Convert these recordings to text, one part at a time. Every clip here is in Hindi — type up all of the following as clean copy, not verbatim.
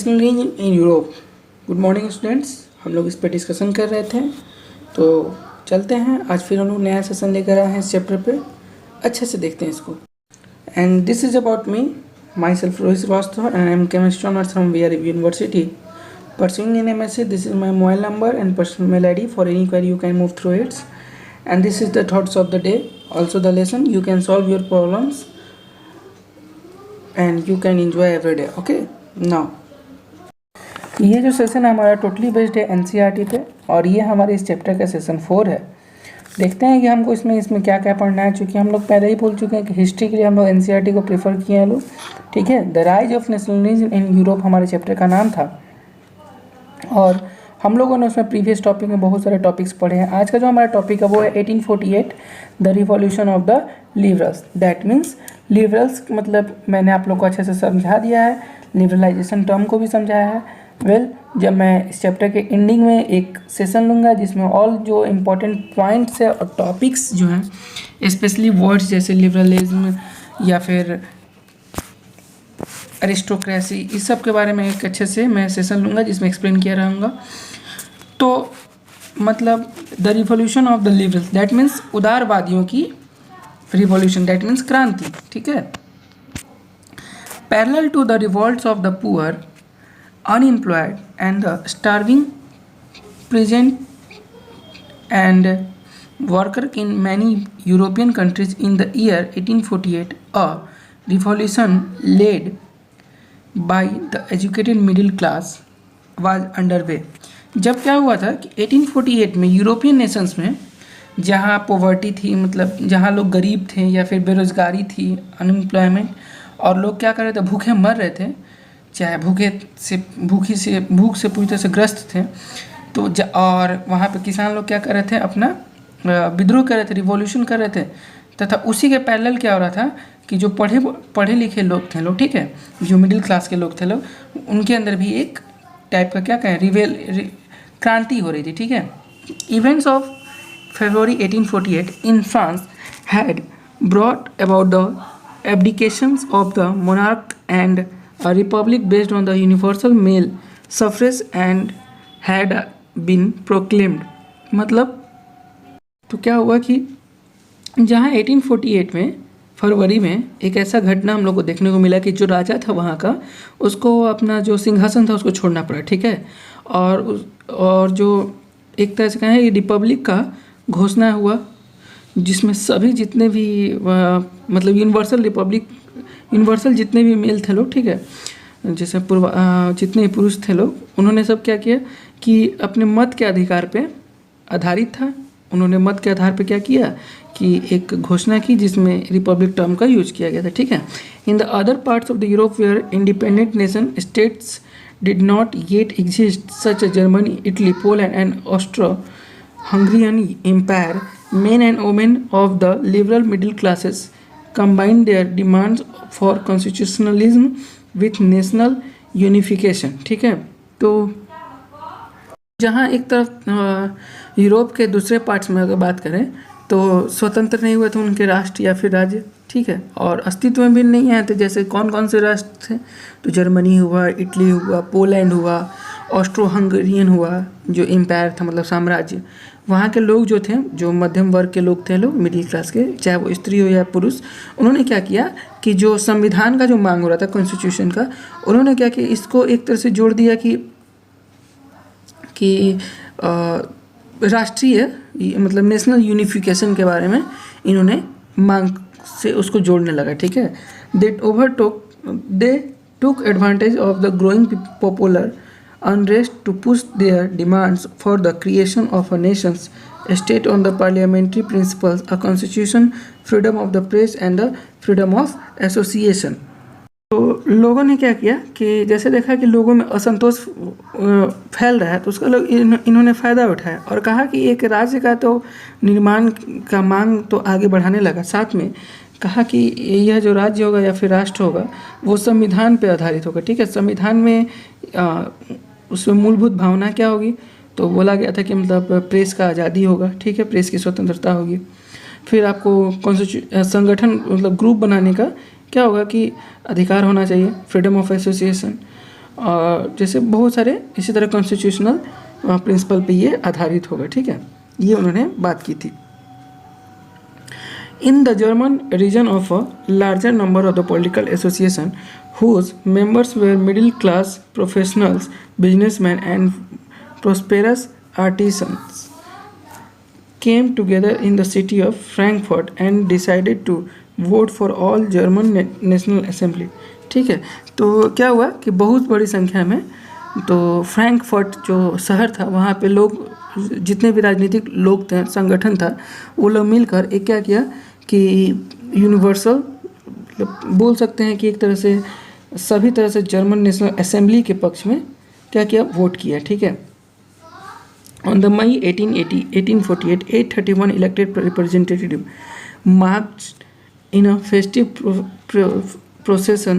Nationalism in Europe. Good morning students, हम लोग इस पर डिस्कशन कर रहे थे, तो चलते हैं। आज फिर हम लोग नया सेशन लेकर आए हैं इस चैप्टर पे। अच्छे से देखते हैं इसको। And this is about me, myself Rohit Shrivastava, and I am chemistry honours from VRU university, pursuing in MSc. This is my mobile number and personal mail ID. For any query you can move through it. And this is the thoughts of the day, also the lesson. You can solve your problems and you can enjoy every day. Okay, now ये जो सेशन है हमारा टोटली बेस्ड है NCERT पे, और ये हमारे इस चैप्टर का सेशन 4 है। देखते हैं कि हमको इसमें क्या क्या पढ़ना है। चूँकि हम लोग पहले ही बोल चुके हैं कि हिस्ट्री के लिए हम लोग NCERT को प्रेफर किए हैं लोग, ठीक है। The rise of nationalism in Europe हमारे चैप्टर का नाम था, और हम लोगों ने उसमें प्रीवियस टॉपिक में बहुत सारे टॉपिक्स पढ़े हैं। आज का जो हमारा टॉपिक है वो है 1848 the revolution of the liberals. That means liberals मतलब मैंने आप लोग को अच्छे से समझा दिया है, लिबरलाइजेशन टर्म को भी समझाया है। जब मैं इस चैप्टर के एंडिंग में एक सेशन लूँगा जिसमें ऑल जो इम्पोर्टेंट पॉइंट्स है और टॉपिक्स जो हैं, स्पेशली वर्ड्स जैसे लिबरलिज्म या फिर एरिस्टोक्रेसी, इस सब के बारे में एक अच्छे से मैं सेशन लूँगा जिसमें एक्सप्लेन किया रहूँगा। तो मतलब the revolution of the liberals, that means उदारवादियों की रिवॉल्यूशन, दैट मीन्स क्रांति, ठीक है। Parallel to the revolts of the poor, unemployed and the starving present and worker in many European countries in the year 1848 a revolution led by the educated middle class was underway. जब क्या हुआ था कि 1848 में यूरोपियन नेशंस में जहाँ पॉवर्टी थी, मतलब जहाँ लोग गरीब थे या फिर बेरोज़गारी थी, अनएम्प्लॉयमेंट, और लोग क्या कर रहे थे, भूखे मर रहे थे, चाहे भूख से पूरी तरह से ग्रस्त थे। तो और वहाँ पे किसान लोग क्या कर रहे थे, अपना विद्रोह कर रहे थे, रिवॉल्यूशन कर रहे थे। तथा उसी के पैरेलल क्या हो रहा था कि जो पढ़े लिखे लोग थे लोग, ठीक है, जो मिडिल क्लास के लोग थे लोग, उनके अंदर भी एक टाइप का क्या कहें क्रांति हो रही थी, ठीक है। Events of February 1848 in France had brought about the abdications of the monarch and a republic based on the universal male suffrage and had been proclaimed। मतलब तो क्या हुआ कि जहाँ 1848 में फरवरी में एक ऐसा घटना हम लोग को देखने को मिला कि जो राजा था वहाँ का, उसको अपना जो सिंहासन था उसको छोड़ना पड़ा, ठीक है। और जो एक तरह से कहें रिपब्लिक का घोषणा हुआ, जिसमें सभी जितने भी मतलब यूनिवर्सल जितने भी मेल थे लोग, ठीक है, जैसे जितने पुरुष थे लोग, उन्होंने सब क्या किया कि अपने मत के अधिकार पे आधारित था। उन्होंने मत के आधार पे क्या किया कि एक घोषणा की जिसमें रिपब्लिक टर्म का यूज किया गया था, ठीक है। In the other parts of the Europe where independent nation states did not yet exist such a Germany, Italy, Poland and Hungarian Empire, men and women of the liberal middle classes combined their demands for constitutionalism with national unification, ठीक है। तो जहाँ एक तरफ यूरोप के दूसरे पार्ट्स में अगर बात करें तो स्वतंत्र नहीं हुए थे उनके राष्ट्र या फिर राज्य, ठीक है, और अस्तित्व में भी नहीं आए थे। जैसे कौन कौन से राष्ट्र थे, तो जर्मनी हुआ, इटली हुआ, पोलैंड हुआ, ऑस्ट्रो हंगेरियन हुआ, जो एम्पायर था मतलब साम्राज्य। वहाँ के लोग जो थे, जो मध्यम वर्ग के लोग थे, लोग मिडिल क्लास के, चाहे वो स्त्री हो या पुरुष, उन्होंने क्या किया कि जो संविधान का जो मांग हो रहा था, कॉन्स्टिट्यूशन का, उन्होंने क्या किया, इसको एक तरह से जोड़ दिया कि राष्ट्रीय मतलब नेशनल यूनिफिकेशन के बारे में इन्होंने मांग से उसको जोड़ने लगा, ठीक है। They took advantage of the growing popular unrest to push their demands for the creation of a nation's state on the parliamentary principles, a constitution, freedom of the press and the freedom of association। तो लोगों ने क्या किया कि जैसे देखा कि लोगों में असंतोष फैल रहा है, तो उसका लोग इन्होंने फ़ायदा उठाया और कहा कि एक राज्य का तो निर्माण का मांग तो आगे बढ़ाने लगा, साथ में कहा कि यह जो राज्य होगा या फिर राष्ट्र होगा वो संविधान पे आधारित होगा, ठीक है। संविधान में उसमें मूलभूत भावना क्या होगी, तो बोला गया था कि मतलब प्रेस का आज़ादी होगा, ठीक है, प्रेस की स्वतंत्रता होगी। फिर आपको संगठन मतलब ग्रुप बनाने का क्या होगा कि अधिकार होना चाहिए, फ्रीडम ऑफ एसोसिएशन, जैसे बहुत सारे इसी तरह कॉन्स्टिट्यूशनल प्रिंसिपल पे ये आधारित होगा, ठीक है, ये उन्होंने बात की थी। In the German region of a larger number of the political association whose members were middle class professionals, businessmen and prosperous artisans came together in the city of Frankfurt and decided to vote for all German National Assembly। ठीक है, तो क्या हुआ कि बहुत बड़ी संख्या में तो फ्रैंकफर्ट जो शहर था वहाँ पे लोग, जितने भी राजनीतिक लोग थे, संगठन था, वो लोग मिलकर एक क्या किया कि यूनिवर्सल बोल सकते हैं कि एक तरह से सभी तरह से जर्मन नेशनल असेंबली के पक्ष में क्या किया, वोट किया। ठीक है, on the May 1848 831 elected representative marched in a festive procession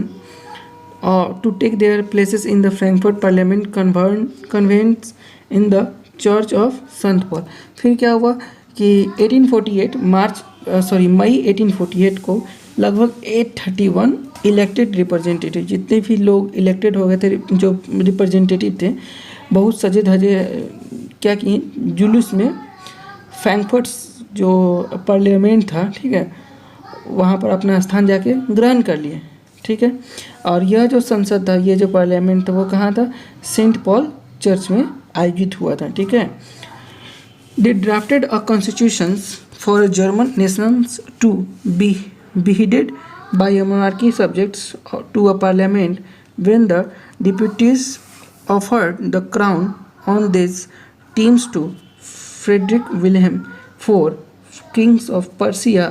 to take their places in the Frankfurt Parliament convents in the Church of St. Paul। फिर क्या हुआ कि 1848 मई 1848 को लगभग 831 इलेक्टेड रिप्रेजेंटेटिव, जितने भी लोग इलेक्टेड हो गए थे, जो रिप्रेजेंटेटिव थे, बहुत सजे धजे क्या किए, जुलूस में फ्रैंकफर्ट जो पार्लियामेंट था, ठीक है, वहाँ पर अपना स्थान जाके ग्रहण कर लिए। ठीक है, और यह जो संसद था, ये जो पार्लियामेंट था, वो कहाँ था, सेंट पॉल चर्च में आयोजित हुआ था। ठीक है, they drafted a constitutions for German nations to be beheaded by a monarchy subjects to a parliament when the deputies offered the crown on these teams to Frederick Wilhelm IV, King of Prussia.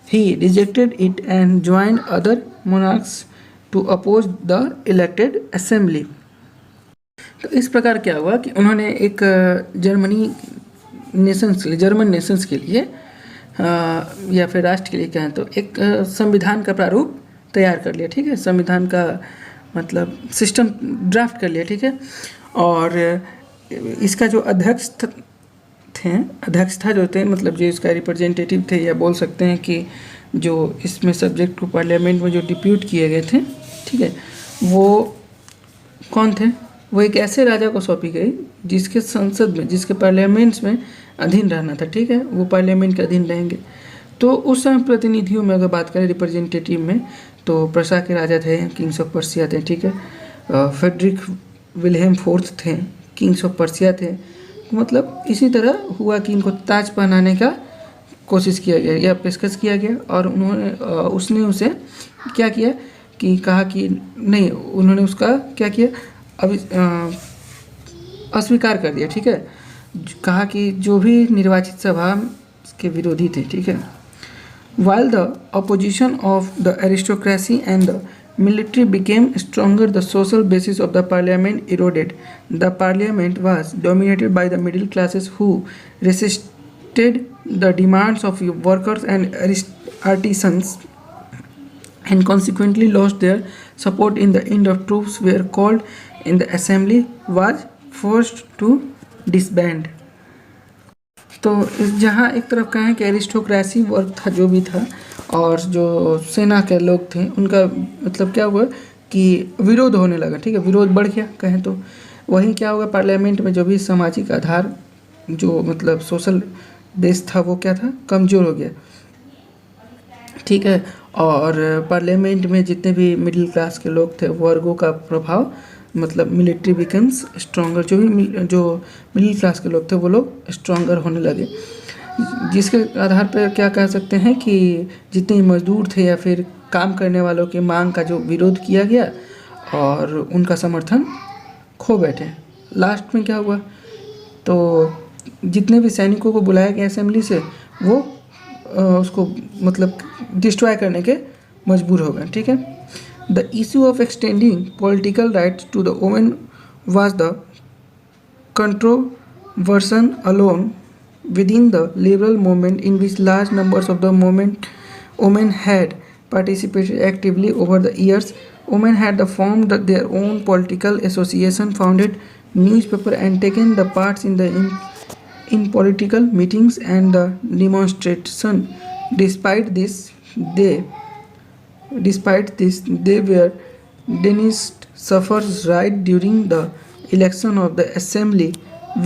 He rejected it and joined other monarchs to oppose the elected assembly। तो इस प्रकार क्या हुआ कि उन्होंने एक जर्मन नेशंस के लिए या फिर राष्ट्र के लिए कहें तो एक संविधान का प्रारूप तैयार कर लिया। ठीक है, संविधान का मतलब सिस्टम ड्राफ्ट कर लिया। ठीक है, और इसका जो अध्यक्ष था जो थे, मतलब जो इसका रिप्रेजेंटेटिव थे, या बोल सकते हैं कि जो इसमें सब्जेक्ट को पार्लियामेंट में जो डिप्यूट किए गए थे, ठीक है, वो कौन थे, वो एक ऐसे राजा को सौंपी गई जिसके संसद में, जिसके पार्लियामेंट्स में अधीन रहना था। ठीक है, वो पार्लियामेंट के अधीन रहेंगे। तो उस समय प्रतिनिधियों में अगर बात करें रिप्रेजेंटेटिव में, तो प्रशा के राजा थे, किंग्स ऑफ पर्सिया थे। ठीक है, फ्रेडरिक विल्हेम फोर्थ थे, किंग्स ऑफ पर्सिया थे। मतलब इसी तरह हुआ कि इनको ताज पहनाने का कोशिश किया गया या पेशकश किया गया, और उसने उसे क्या किया कि कहा कि नहीं, उन्होंने उसका क्या किया, अभी अस्वीकार कर दिया। ठीक है, कहा कि जो भी निर्वाचित सभा के विरोधी थे। ठीक है, while the opposition of the aristocracy and the military became stronger, the social basis of the parliament eroded. The parliament was dominated by the middle classes who resisted the demands of workers and artisans and consequently lost their support. In the end, of troops were called in the assembly was forced to disband। तो जहाँ एक तरफ कहें कि एरिस्टोक्रेसी वर्ग था जो भी था, और जो सेना के लोग थे, उनका मतलब क्या हुआ कि विरोध होने लगा। ठीक है, विरोध बढ़ गया कहें तो। वहीं क्या होगा, पार्लियामेंट में जो भी सामाजिक आधार, जो मतलब सोशल बेस था, वो क्या था, कमज़ोर हो गया। ठीक है, और पार्लियामेंट में जितने भी मिडिल क्लास के लोग थे, वर्गों का प्रभाव, मतलब मिलिट्री बिकम्स स्ट्रॉन्गर, जो मिडिल क्लास के लोग थे वो लोग स्ट्रॉन्गर होने लगे, जिसके आधार पर क्या कह सकते हैं कि जितने मजदूर थे या फिर काम करने वालों की मांग का जो विरोध किया गया और उनका समर्थन खो बैठे। लास्ट में क्या हुआ, तो जितने भी सैनिकों को बुलाया गया असेंबली से, वो उसको मतलब डिस्ट्रॉय करने के मजबूर हो गए। ठीक है, The issue of extending political rights to the women was the controversy alone within the liberal movement, in which large numbers of the women had participated actively over the years. Women had formed their own political association, founded newspaper, and taken the parts in political meetings and the demonstration. Despite this, they were denounced suffers right during the election of the assembly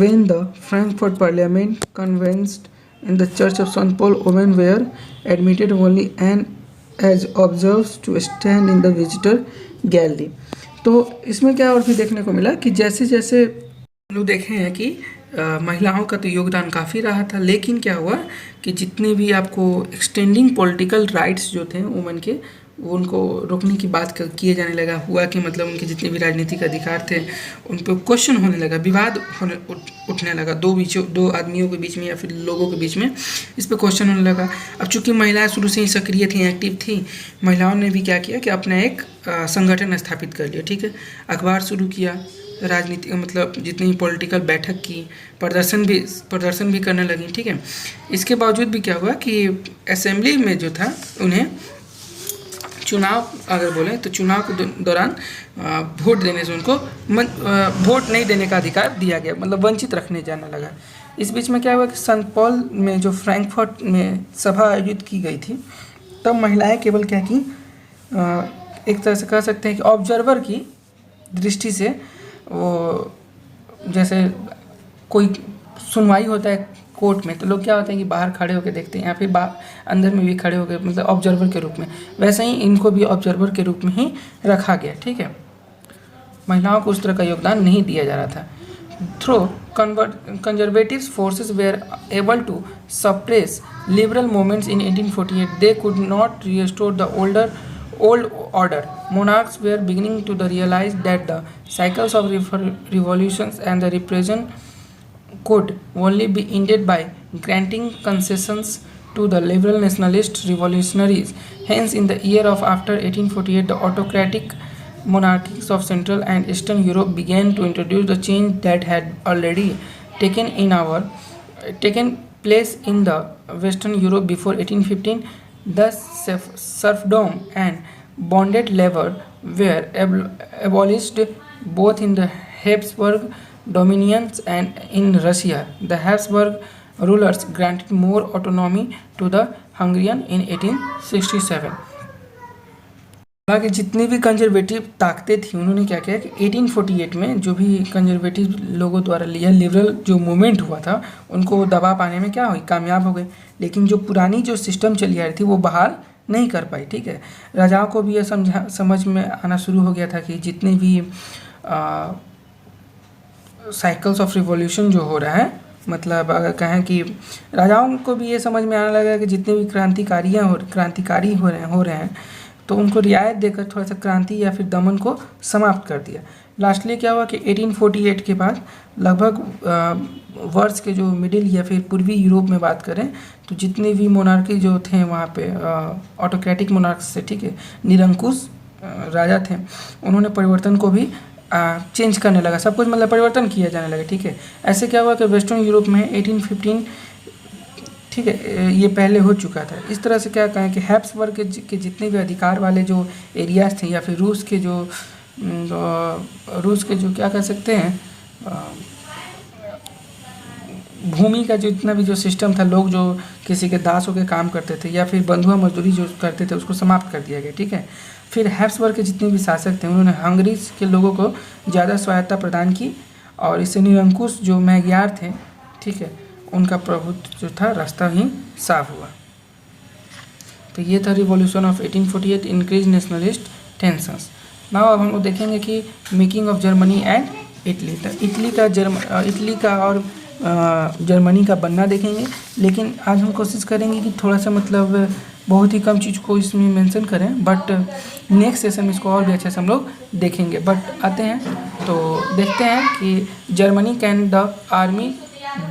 when the Frankfurt Parliament convenes in the Church of St. Paul. Women were admitted only and as observers to stand in the visitor gallery. तो इसमें क्या और भी देखने को मिला कि जैसे जैसे हम लोग देखे हैं कि महिलाओं का तो योगदान काफ़ी रहा था, लेकिन क्या हुआ कि जितने भी आपको एक्सटेंडिंग पॉलिटिकल राइट्स जो थे वुमेन के, वो उनको रोकने की बात किए जाने लगा। हुआ कि मतलब उनके जितने भी राजनीतिक अधिकार थे उन पर क्वेश्चन होने लगा, विवाद उठने लगा दो आदमियों के बीच में या फिर लोगों के बीच में, इस पर क्वेश्चन होने लगा। अब चूंकि महिलाएं शुरू से ही सक्रिय थी, एक्टिव थी, महिलाओं ने भी क्या किया कि अपना एक संगठन स्थापित कर लिया। ठीक है, अखबार शुरू किया, राजनीति मतलब जितनी पॉलिटिकल बैठक की, प्रदर्शन भी करने लगी। ठीक है, इसके बावजूद भी क्या हुआ कि असेंबली में जो था उन्हें चुनाव, अगर बोले तो चुनाव के दौरान वोट देने से उनको वोट नहीं देने का अधिकार दिया गया, मतलब वंचित रखने जाने लगा। इस बीच में क्या हुआ कि सेंट पॉल में जो फ्रैंकफर्ट में सभा आयोजित की गई थी, तब महिलाएं केवल क्या की, एक तरह से कह सकते हैं कि ऑब्जर्वर की दृष्टि से, वो जैसे कोई सुनवाई होता है कोर्ट में तो लोग क्या होते हैं कि बाहर खड़े होकर देखते हैं या फिर अंदर में भी खड़े होकर, मतलब ऑब्जर्वर के रूप में, वैसे ही इनको भी ऑब्जर्वर के रूप में ही रखा गया। ठीक है, महिलाओं को उस तरह का योगदान नहीं दिया जा रहा था। Though conservative forces were able to suppress liberal movements in 1848, they could not restore the old order. Monarchs were beginning to realize that the cycles of revolutions and the repression could only be ended by granting concessions to the liberal nationalist revolutionaries. Hence, in the year of after 1848, the autocratic monarchies of Central and Eastern Europe began to introduce the change that had already taken place in the Western Europe before 1815. Thus, serfdom and bonded labor were abolished both in the Habsburg dominions and in Russia. The Habsburg rulers granted more autonomy to the Hungarian in 1867. हालांकि जितनी भी कंजर्वेटिव ताकतें थी उन्होंने क्या किया कि 1848 में जो भी कंजर्वेटिव लोगों द्वारा लिया लिबरल जो मूवमेंट हुआ था उनको दबा पाने में क्या हुई, कामयाब हो गए। लेकिन जो पुरानी जो सिस्टम चली आ रही थी वो बहाल नहीं कर पाई। ठीक है, राजाओं को भी ये समझ में आना शुरू हो गया था कि जितने भी साइकिल्स ऑफ रिवॉल्यूशन जो हो रहा है, मतलब अगर कहें कि राजाओं को भी ये समझ में आने लगा कि जितने भी क्रांतिकारी हो रहे हैं तो उनको रियायत देकर थोड़ा सा क्रांति या फिर दमन को समाप्त कर दिया। लास्टली क्या हुआ कि 1848 के बाद लगभग वर्ष के जो मिडिल या फिर पूर्वी यूरोप में बात करें तो जितने भी मोनार्की जो थे वहाँ पे ऑटोक्रेटिक मोनार्क्स थे, ठीक है, निरंकुश राजा थे, उन्होंने परिवर्तन को भी चेंज करने लगा, सब कुछ मतलब परिवर्तन किया जाने लगा। ठीक है, ऐसे क्या हुआ कि वेस्टर्न यूरोप में 1815, ठीक है, ये पहले हो चुका था। इस तरह से क्या कहें कि हैब्सबर्ग के जितने भी अधिकार वाले जो एरियाज थे या फिर रूस के जो क्या कह सकते हैं भूमि का जो इतना भी जो सिस्टम था, लोग जो किसी के दास होकर काम करते थे या फिर बंधुआ मजदूरी जो करते थे उसको समाप्त कर दिया गया। ठीक है, फिर हैब्सबर्ग के जितने भी शासक थे उन्होंने हंगरी के लोगों को ज़्यादा स्वायत्ता प्रदान की और इससे निरंकुश जो मैग्यार थे, ठीक है, उनका प्रभुत्व जो था रास्ता ही साफ हुआ। तो ये था revolution of 1848 increase nationalist tensions. Now अब हम लोग देखेंगे कि making of Germany and Italy. तो इटली का और जर्मनी का बनना देखेंगे, लेकिन आज हम कोशिश करेंगे कि थोड़ा सा मतलब बहुत ही कम चीज़ को इसमें मेंशन करें, बट नेक्स्ट सेशन में इसको और भी अच्छे से हम लोग देखेंगे। बट आते हैं तो देखते हैं कि Germany can the army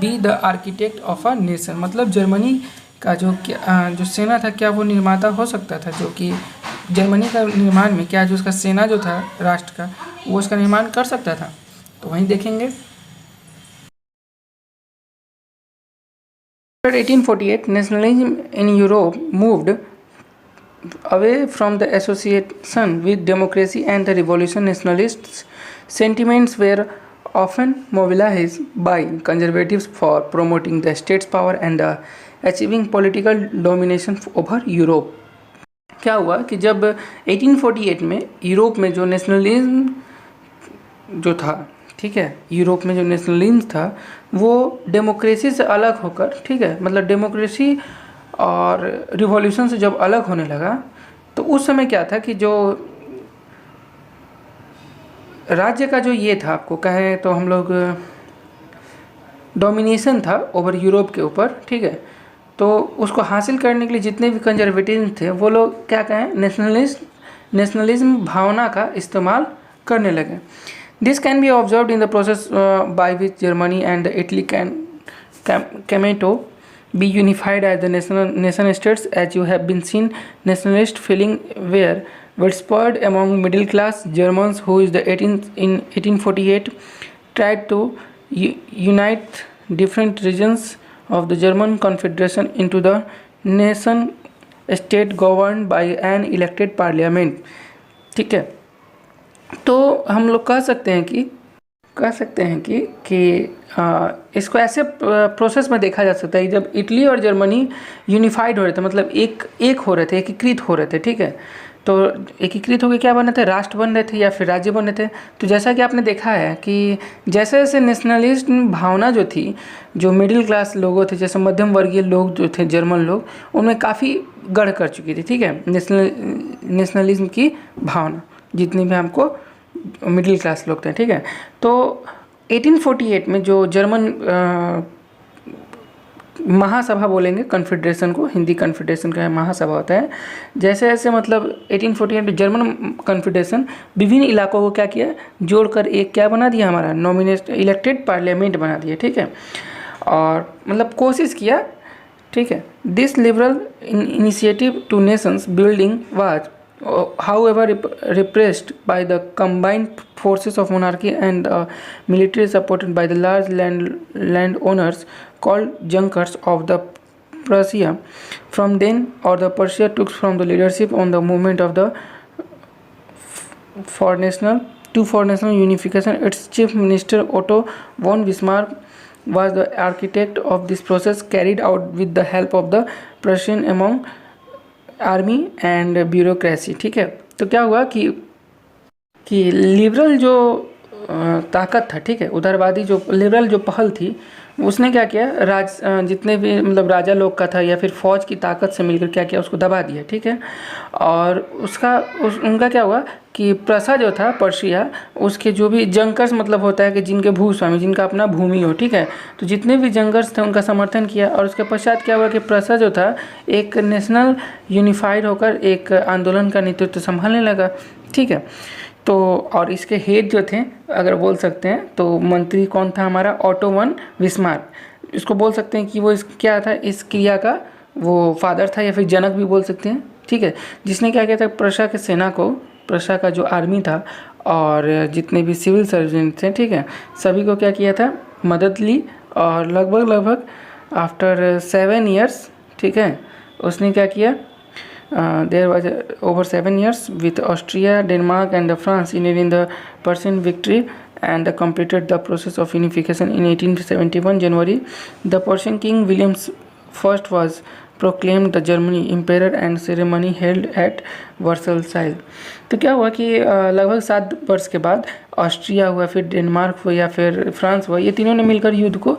be the architect of a nation, मतलब जर्मनी का जो सेना था क्या वो निर्माता हो सकता था, जो कि जर्मनी का निर्माण में क्या जो उसका सेना जो था राष्ट्र का वो उसका निर्माण कर सकता था, तो वहीं देखेंगे। 1848 nationalism in Europe moved away from the association with democracy and the revolution. Nationalist sentiments were often mobilized by conservatives for promoting the state's power and achieving political domination over Europe. क्या हुआ कि जब 1848 में यूरोप में जो नेशनलिज्म जो था, ठीक है, यूरोप में जो नेशनलिज्म था वो डेमोक्रेसी से अलग होकर, ठीक है, मतलब डेमोक्रेसी और रिवॉल्यूशन से जब अलग होने लगा तो उस समय क्या था कि जो राज्य का जो ये था, आपको कहें तो हम लोग डोमिनेशन था ओवर यूरोप के ऊपर, ठीक है, तो उसको हासिल करने के लिए जितने भी कंजर्वेटिव थे वो लोग क्या कहें नेशनलिज्म भावना का इस्तेमाल करने लगे। This can be observed in the process by which Germany and Italy came to be unified as the nation states, as you have been seen. Nationalist feeling were spurred among middle class Germans who in 1848 tried to unite different regions of the German Confederation into the nation state governed by an elected parliament। ठीक है, तो हम लोग कह सकते हैं कि इसको ऐसे प्रोसेस में देखा जा सकता है जब इटली और जर्मनी यूनिफाइड हो रहे थे, मतलब एक हो रहे थे, एकीकृत हो रहे थे, ठीक है, तो एकीकृत होकर क्या बन रहे थे, राष्ट्र बन रहे थे या फिर राज्य बन रहे थे। तो जैसा कि आपने देखा है कि जैसे जैसे नेशनलिस्ट भावना जो थी, जो मिडिल क्लास लोगों थे, जैसे मध्यम वर्गीय लोग जो थे जर्मन लोग, उनमें काफ़ी गढ़ कर चुकी थी, ठीक है, नेशनलिज्म की भावना, जितनी भी हमको मिडिल क्लास लोग थे, ठीक है। तो 1848 में जो जर्मन महासभा बोलेंगे कन्फेडरेशन को, हिंदी कन्फेडरेशन का महासभा होता है, जैसे जैसे मतलब 1848 में जर्मन कन्फेडरेशन विभिन्न इलाकों को क्या किया, जोड़कर एक क्या बना दिया, हमारा नॉमिनेट इलेक्टेड पार्लियामेंट बना दिया, ठीक है, और मतलब कोशिश किया, ठीक है। This liberal initiative two nations building was however repressed by the combined forces of monarchy and military supported by the large landowners called Junkers of the Prussia. From then or the Prussia took from the leadership on the movement of the for national unification. Its chief minister Otto von Bismarck was the architect of this process, carried out with the help of the Prussian among army and bureaucracy, ठीक है। तो क्या हुआ कि लिबरल जो ताकत था, ठीक है, उदारवादी जो लिबरल जो पहल थी, उसने क्या किया, जितने भी मतलब राजा लोग का था या फिर फौज की ताकत से मिलकर क्या किया, उसको दबा दिया, ठीक है। और उनका क्या हुआ कि प्रसा जो था पर्शिया, उसके जो भी जंकर्स मतलब होता है कि जिनके भूस्वामी, जिनका अपना भूमि हो, ठीक है, तो जितने भी जंकर्स थे उनका समर्थन किया। और उसके पश्चात क्या हुआ कि प्रसा जो था एक नेशनल यूनिफाइड होकर एक आंदोलन का नेतृत्व संभालने लगा, ठीक है। तो और इसके हेड जो थे, अगर बोल सकते हैं तो मंत्री कौन था, हमारा ऑटो वन बिस्मार्क। इसको बोल सकते हैं कि वो क्या था, इस क्रिया का वो फादर था या फिर जनक भी बोल सकते हैं, ठीक है, जिसने क्या किया था, प्रशा के सेना को, प्रशा का जो आर्मी था और जितने भी सिविल सर्वेंट थे, ठीक है, सभी को क्या किया था, मदद ली। और लगभग आफ्टर 7 ईयर्स, ठीक है, उसने क्या किया, there was over 7 years with Austria, Denmark and France in the Persian victory and completed the process of unification in 1871 January. The Persian king William I was proclaimed the German emperor and ceremony held at Versailles। तो क्या हुआ कि लगभग 7 वर्ष के बाद ऑस्ट्रिया हुआ, फिर डेनमार्क हुआ या फिर फ्रांस हुआ, ये तीनों ने मिलकर युद्ध को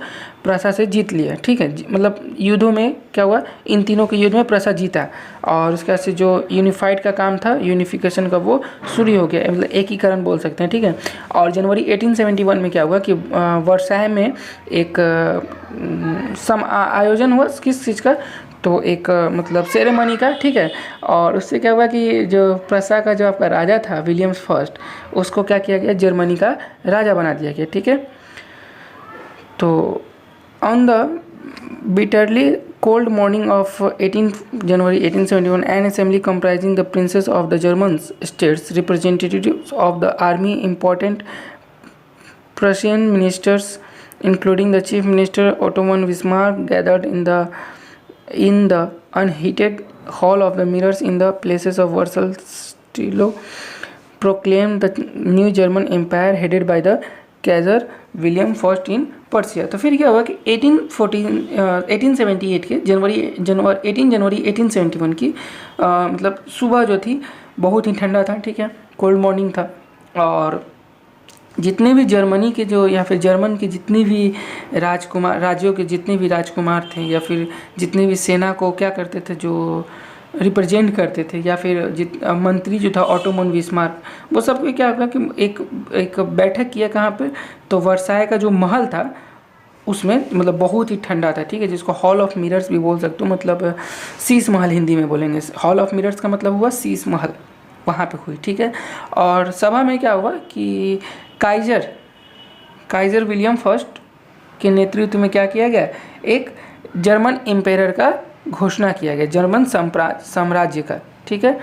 प्रसा से जीत लिया, ठीक है। मतलब युद्धों में क्या हुआ, इन तीनों के युद्ध में प्रसा जीता और उसके बाद से जो यूनिफाइड का काम था, यूनिफिकेशन का, वो शुरू हो गया, मतलब एकीकरण बोल सकते हैं, ठीक है। और जनवरी 1871 में क्या हुआ कि वर्साय में एक आयोजन हुआ, किस चीज़ का, तो एक मतलब सेरेमनी का, ठीक है। और उससे क्या हुआ कि जो प्रसा का जो आपका राजा था विलियम्स फर्स्ट, उसको क्या किया गया, जर्मनी का राजा बना दिया गया, ठीक है। तो on the bitterly cold morning of 18 January 1871, an assembly comprising the princes of the German states, representatives of the army, important Prussian ministers, including the chief minister Otto von Bismarck, gathered in the unheated hall of the mirrors in the places of Versailles, proclaimed the new German empire headed by the Kaiser William first in Persia. तो फिर क्या हुआ कि 1878 के जनवरी 18 जनवरी 1871 की मतलब सुबह जो थी बहुत ही ठंडा था, ठीक है, कोल्ड मॉर्निंग था। और जितने भी जर्मनी के जो या फिर जर्मन के जितने भी राज्यों के जितने भी राजकुमार थे या फिर जितने भी सेना को क्या करते थे, जो रिप्रेजेंट करते थे, या फिर मंत्री जो था ऑटो मन बिस्मार्क, वो सब को क्या हुआ कि एक बैठक किया कहाँ पे, तो वर्साय का जो महल था उसमें, मतलब बहुत ही ठंडा था, ठीक है, जिसको हॉल ऑफ मिरर्स भी बोल सकते हो, मतलब शीश महल हिंदी में बोलेंगे। हॉल ऑफ मिरर्स का मतलब हुआ शीश महल, वहाँ पे हुई, ठीक है। और सभा में क्या हुआ कि काइजर विलियम फर्स्ट के नेतृत्व में क्या किया गया, एक जर्मन एम्पायर का घोषणा किया गया, जर्मन साम्राज्य का, ठीक है,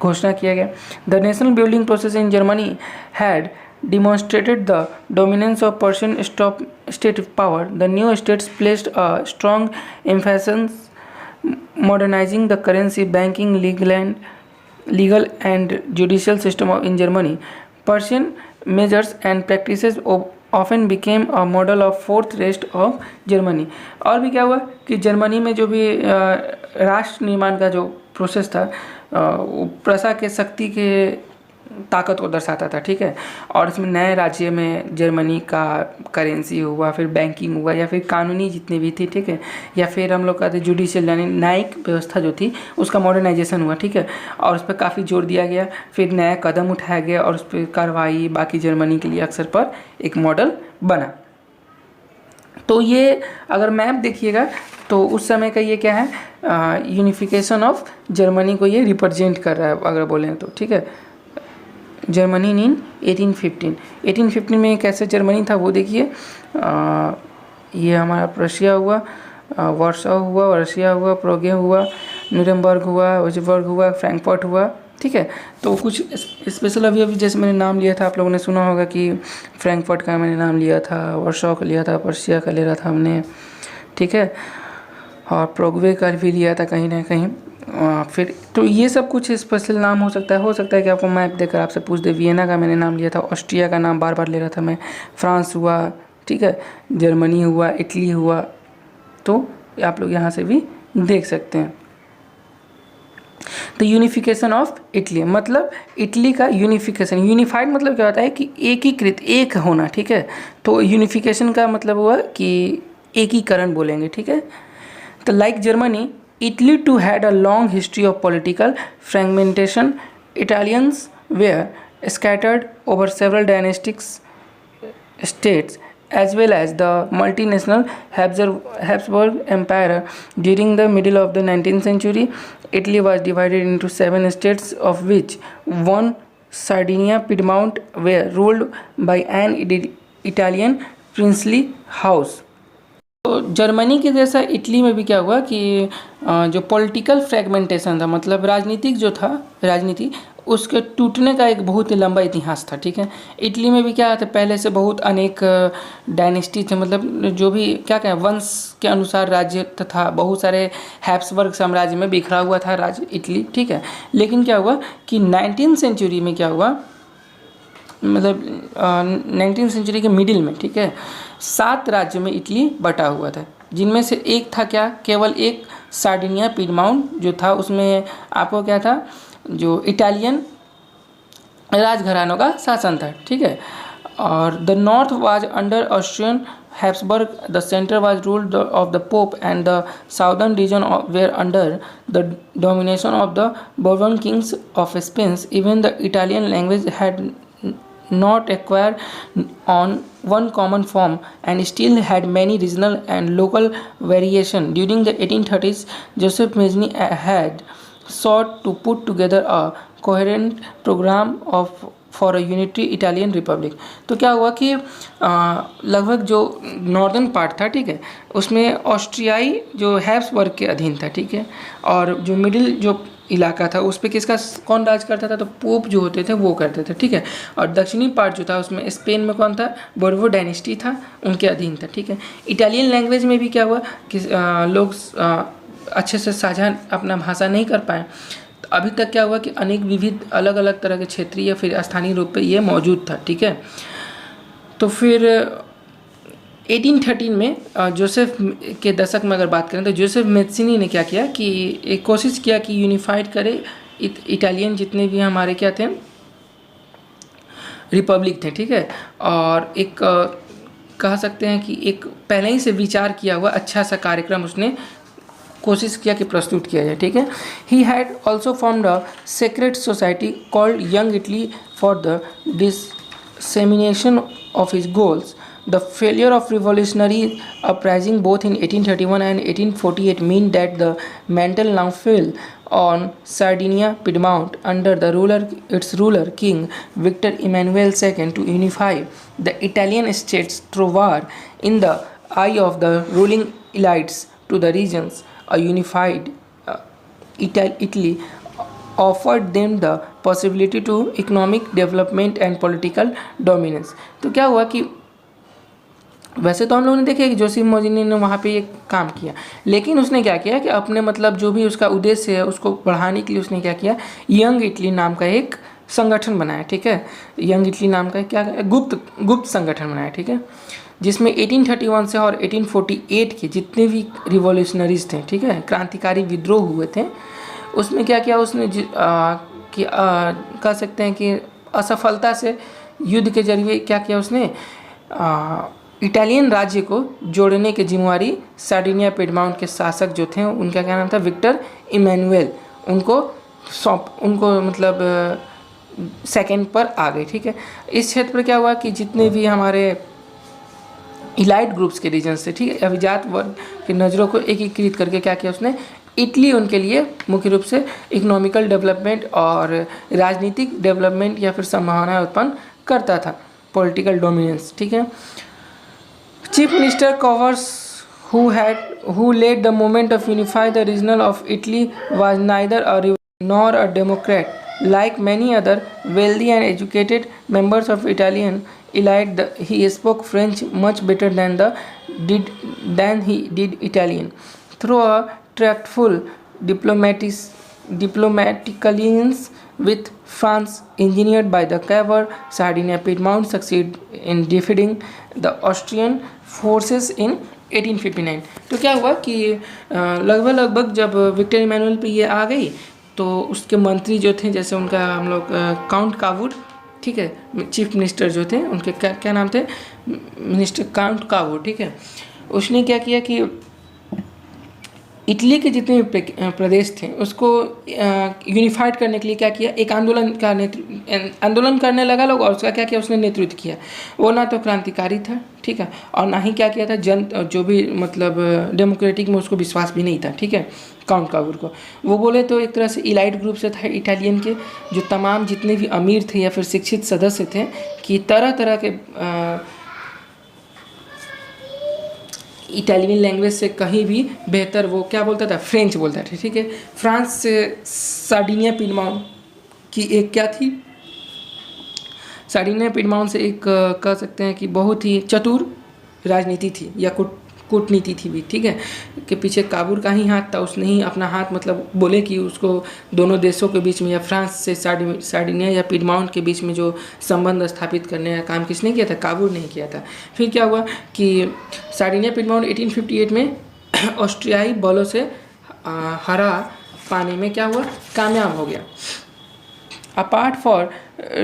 घोषणा किया गया। The national building process in Germany had demonstrated the dominance of Persian state power. The new states placed a strong emphasis modernizing the currency, banking, legal and judicial system in Germany. Persian measures and practices often became a model of fourth rest of Germany. और भी क्या हुआ कि जर्मनी में जो भी राष्ट्र निर्माण का जो प्रोसेस था, प्रजा के शक्ति के ताकत को दर्शाता था, ठीक है। और इसमें नए राज्य में जर्मनी का करेंसी हुआ, फिर बैंकिंग हुआ, या फिर कानूनी जितने भी थी, ठीक है, या फिर हम लोग कहते जुडिशियल यानी न्यायिक व्यवस्था जो थी उसका मॉडर्नाइजेशन हुआ, ठीक है, और उस पर काफ़ी जोर दिया गया, फिर नया कदम उठाया गया और उस पर कार्रवाई बाकी जर्मनी के लिए अक्सर पर एक मॉडल बना। तो ये अगर मैप देखिएगा तो उस समय का ये क्या है, यूनिफिकेशन ऑफ जर्मनी को ये रिप्रेजेंट कर रहा है अगर बोलें तो, ठीक है। जर्मनी इन 1815 में कैसे जर्मनी था वो देखिए, ये हमारा प्रशिया हुआ, वार्सा हुआ, रशिया हुआ, प्रोगे हुआ, न्यूरेमबर्ग हुआ, वुर्जबर्ग हुआ, फ्रैंकफर्ट हुआ, ठीक है। तो कुछ स्पेशल अभी जैसे मैंने नाम लिया था, आप लोगों ने सुना होगा कि फ्रैंकफर्ट का मैंने नाम लिया था, वार्सा का लिया था, पर्शिया का ले रहा था हमने, ठीक है, और प्रोगवे का भी लिया था कहीं ना कहीं। फिर तो ये सब कुछ स्पेशल नाम हो सकता है कि आपको मैप देकर आपसे पूछ दे। वियना का मैंने नाम लिया था, ऑस्ट्रिया का नाम बार बार ले रहा था मैं, फ्रांस हुआ, ठीक है, जर्मनी हुआ, इटली हुआ, तो आप लोग यहाँ से भी देख सकते हैं। तो यूनिफिकेशन ऑफ इटली मतलब इटली का यूनिफिकेशन, यूनिफाइड मतलब क्या होता है कि एकीकृत, एक होना, ठीक है। तो यूनिफिकेशन का मतलब हुआ कि एकीकरण बोलेंगे, ठीक है। तो like Germany, Italy too had a long history of political fragmentation. Italians were scattered over several dynastic states as well as the multinational Habsburg Empire. During the middle of the 19th century, Italy was divided into 7 states, of which one, Sardinia, Piedmont, were ruled by an Italian princely house. तो जर्मनी के जैसा इटली में भी क्या हुआ कि जो पॉलिटिकल फ्रेगमेंटेशन था, मतलब राजनीतिक जो था, राजनीति उसके टूटने का एक बहुत ही लंबा इतिहास था, ठीक है। इटली में भी क्या था, पहले से बहुत अनेक डायनेस्टी थे, मतलब जो भी क्या कहें वंश के अनुसार राज्य तथा बहुत सारे हैब्सबर्ग साम्राज्य में बिखरा हुआ था राज्य इटली, ठीक है। लेकिन क्या हुआ कि 19th सेंचुरी में क्या हुआ, मतलब 19th सेंचुरी के मिडिल में, ठीक है, 7 राज्यों में इटली बटा हुआ था, जिनमें से एक था क्या, केवल एक सार्डिनिया पीडमाउंट जो था, उसमें आपको क्या था, जो इटालियन राजघरानों का शासन था, ठीक है। और the north was under Austrian Habsburg, the centre was ruled of the pope and the southern region were under the domination of the Bourbon kings of Spain. Even the Italian language had not acquired on one common form and still had many regional and local variation. During the 1830s, Joseph Mazzini had sought to put together a coherent program for a unitary Italian republic. तो क्या हुआ कि लगभग जो नॉर्दर्न पार्ट था, ठीक है, उसमें ऑस्ट्रियाई जो हैब्सबर्ग के अधीन था, ठीक है, और जो मिडिल जो इलाका था उस पर किसका कौन राज करता था, तो पोप जो होते थे वो करते थे, ठीक है। और दक्षिणी पार्ट जो था उसमें स्पेन में कौन था, बोर्बो डायनेस्टी था, उनके अधीन था, ठीक है। इटालियन लैंग्वेज में भी क्या हुआ कि लोग अच्छे से साझा अपना भाषा नहीं कर पाए, तो अभी तक क्या हुआ कि अनेक विविध अलग अलग तरह के क्षेत्रीय या फिर स्थानीय रूप पे ये मौजूद था, ठीक है। तो फिर 1813 में जोसेफ के दशक में अगर बात करें तो जोसेफ मेज़िनी ने क्या किया कि एक कोशिश किया कि यूनिफाइड करे इटालियन जितने भी हमारे क्या थे रिपब्लिक थे, ठीक है। और एक कह सकते हैं कि एक पहले ही से विचार किया हुआ अच्छा सा कार्यक्रम उसने कोशिश किया कि प्रस्तुत किया जाए, ठीक है। He had also formed a secret society called Young Italy for the dissemination of his goals. The failure of revolutionary uprising both in 1831 and 1848 meant that the mantle now fell on Sardinia Piedmont under its ruler King Victor Emmanuel II to unify the Italian states through war. In the eye of the ruling elites to the regions, a unified Italy offered them the possibility to economic development and political dominance. तो क्या हुआ कि वैसे तो हम लोगों ने देखा कि जोसेफ मोजिनी ने वहाँ पे एक काम किया, लेकिन उसने क्या किया कि अपने मतलब जो भी उसका उद्देश्य है उसको बढ़ाने के लिए उसने क्या किया, यंग इटली नाम का एक संगठन बनाया, ठीक है। यंग इटली नाम का क्या गुप्त संगठन बनाया, ठीक है, जिसमें 1831 से और 1848 के जितने भी रिवॉल्यूशनरीज थे, ठीक है, क्रांतिकारी विद्रोह हुए थे, उसमें क्या किया उसने कह सकते हैं कि असफलता से युद्ध के जरिए क्या किया उसने इटालियन राज्य को जोड़ने की जिम्मेवारी सार्डिनिया पिडमाउंट के शासक जो थे उनका क्या नाम था, विक्टर इमैनुएल, उनको मतलब सेकंड पर आ गए, ठीक है। इस क्षेत्र पर क्या हुआ कि जितने भी हमारे इलाइट ग्रुप्स के रीजन्स थे, ठीक है, अभिजात वर्ग की नज़रों को एकीकृत करके क्या किया उसने, इटली उनके लिए मुख्य रूप से इकोनॉमिकल डेवलपमेंट और राजनीतिक डेवलपमेंट या फिर संभावनाएं उत्पन्न करता था, पॉलिटिकल डोमिनेंस, ठीक है। Chief minister covers who led the movement of unify the regional of Italy was neither a Republican nor a Democrat. Like many other wealthy and educated members of Italian elite, he spoke French much better than he did Italian. Through a tactful diplomatic alliance with France, engineered by the Cavour, Sardinia Piedmont succeeded in defeating the Austrian forces in 1859. तो क्या हुआ कि लगभग जब विक्टर इमैनुअल पे ये आ गई तो उसके मंत्री जो थे, जैसे उनका हम लोग काउंट कावूर, ठीक है, चीफ मिनिस्टर जो थे उनके क्या नाम थे, मिनिस्टर काउंट कावूर, ठीक है। उसने क्या किया कि इटली के जितने भी प्रदेश थे उसको यूनिफाइड करने के लिए क्या किया, एक आंदोलन करने लगा लोग, और उसका क्या किया उसने नेतृत्व किया। वो ना तो क्रांतिकारी था, ठीक है, और ना ही क्या किया था जो भी मतलब डेमोक्रेटिक में उसको विश्वास भी नहीं था, ठीक है, काउंट कावूर को। वो बोले तो एक तरह से इलाइट ग्रुप से था इटालियन के, जो तमाम जितने भी अमीर थे या फिर शिक्षित सदस्य थे कि तरह तरह के इटालियन लैंग्वेज से कहीं भी बेहतर वो क्या बोलता था, फ्रेंच बोलता था, ठीक है। फ्रांस से सार्डिनिया पिडमाउंट की एक क्या थी, सार्डिनिया पिडमाउंट से एक कह सकते हैं कि बहुत ही चतुर राजनीति थी या कूटनीति थी भी, ठीक है, कि पीछे काबूर का ही हाथ था। उसने ही अपना हाथ मतलब बोले कि उसको दोनों देशों के बीच में या फ्रांस से सार्डिनिया या पिडमाउंट के बीच में जो संबंध स्थापित करने का काम किसने किया था, काबूर नहीं किया था। फिर क्या हुआ कि सार्डिनिया पिडमाउंट 1858 में ऑस्ट्रियाई बलों से हरा पाने में क्या हुआ, कामयाब हो गया। Apart for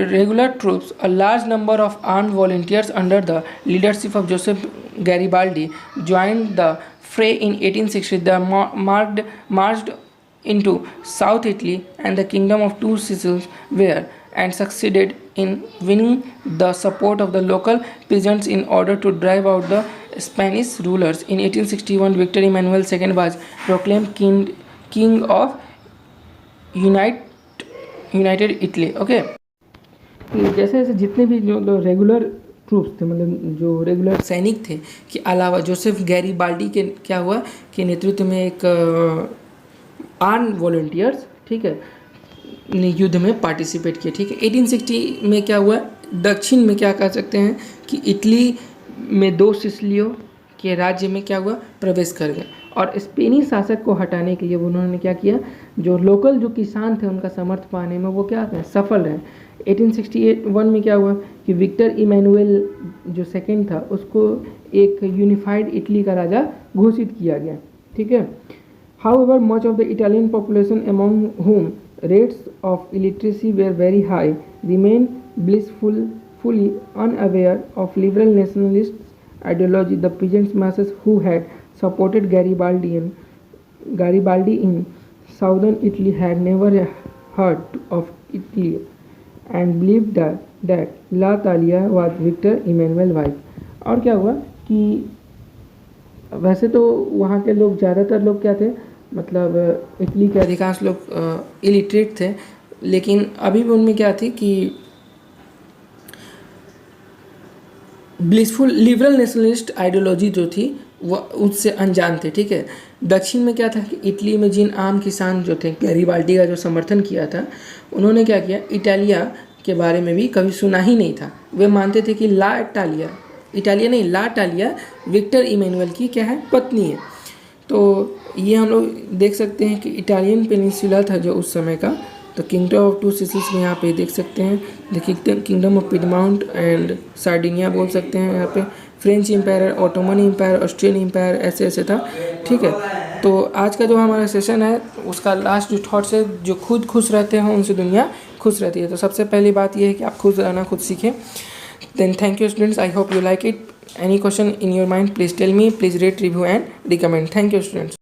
regular troops, a large number of armed volunteers under the leadership of Joseph Garibaldi joined the fray in 1860. They marched into South Italy and the Kingdom of Two Sicilies and succeeded in winning the support of the local peasants in order to drive out the Spanish rulers. In 1861, Victor Emmanuel II was proclaimed king of United Italy, okay. जैसे जैसे जितने भी जो रेगुलर ट्रूप्स थे, मतलब जो रेगुलर सैनिक थे कि अलावा जोसेफ गैरीबाल्डी के क्या हुआ कि नेतृत्व में एक आर्म वॉलंटियर्स, ठीक है, ने युद्ध में पार्टिसिपेट किया, ठीक है। 1860 में क्या हुआ, दक्षिण में क्या कह सकते हैं कि इटली में दो सिसिलियों के राज्य में क्या हुआ, प्रवेश कर गए, और स्पेनी शासक को हटाने के लिए उन्होंने क्या किया, जो लोकल जो किसान थे उनका समर्थ पाने में वो क्या रहे, सफल रहे। 1861 में क्या हुआ कि विक्टर इमैनुएल जो सेकंड था उसको एक यूनिफाइड इटली का राजा घोषित किया गया, ठीक है। However much of the Italian population among whom rates of illiteracy were very high remained blissful blissfully unaware of liberal nationalist ideology. The peasant masses who had supported Garibaldi in southern Italy had never heard of Italy and believed that La Talia was Victor Emmanuel wife. और क्या हुआ कि वैसे तो वहाँ के लोग ज़्यादातर लोग क्या थे, मतलब इटली के अधिकांश लोग इलिटरेट थे, लेकिन अभी भी उनमें क्या थी कि ब्लिसफुल लिबरल नेशनलिस्ट आइडियोलॉजी जो थी वो उससे अनजान थे। ठीक है, दक्षिण में क्या था कि इटली में जिन आम किसान जो थे गैरीबाल्डी का जो समर्थन किया था, उन्होंने क्या किया, इटालिया के बारे में भी कभी सुना ही नहीं था। वे मानते थे कि ला टालिया विक्टर इमैनुअल की क्या है, पत्नी है। तो ये हम लोग देख सकते हैं कि इटालियन पेनिनसुला था जो उस समय का। तो किंगडम ऑफ टू सिसिल्स में यहाँ पे देख सकते हैं, देखिए kingdom of Piedmont and Sardinia बोल सकते हैं यहाँ पे। French empire, Ottoman empire, Austrian empire, ऐसे ऐसे था। ठीक है, तो आज का जो हमारा सेशन है उसका लास्ट जो थॉट्स है, जो खुद खुश रहते हैं उनसे दुनिया खुश रहती है। तो सबसे पहली बात यह है कि आप खुश रहना खुद सीखें। Then thank you students, I hope you like it. Any question in your mind, please tell me, please rate, review and recommend. Thank you students.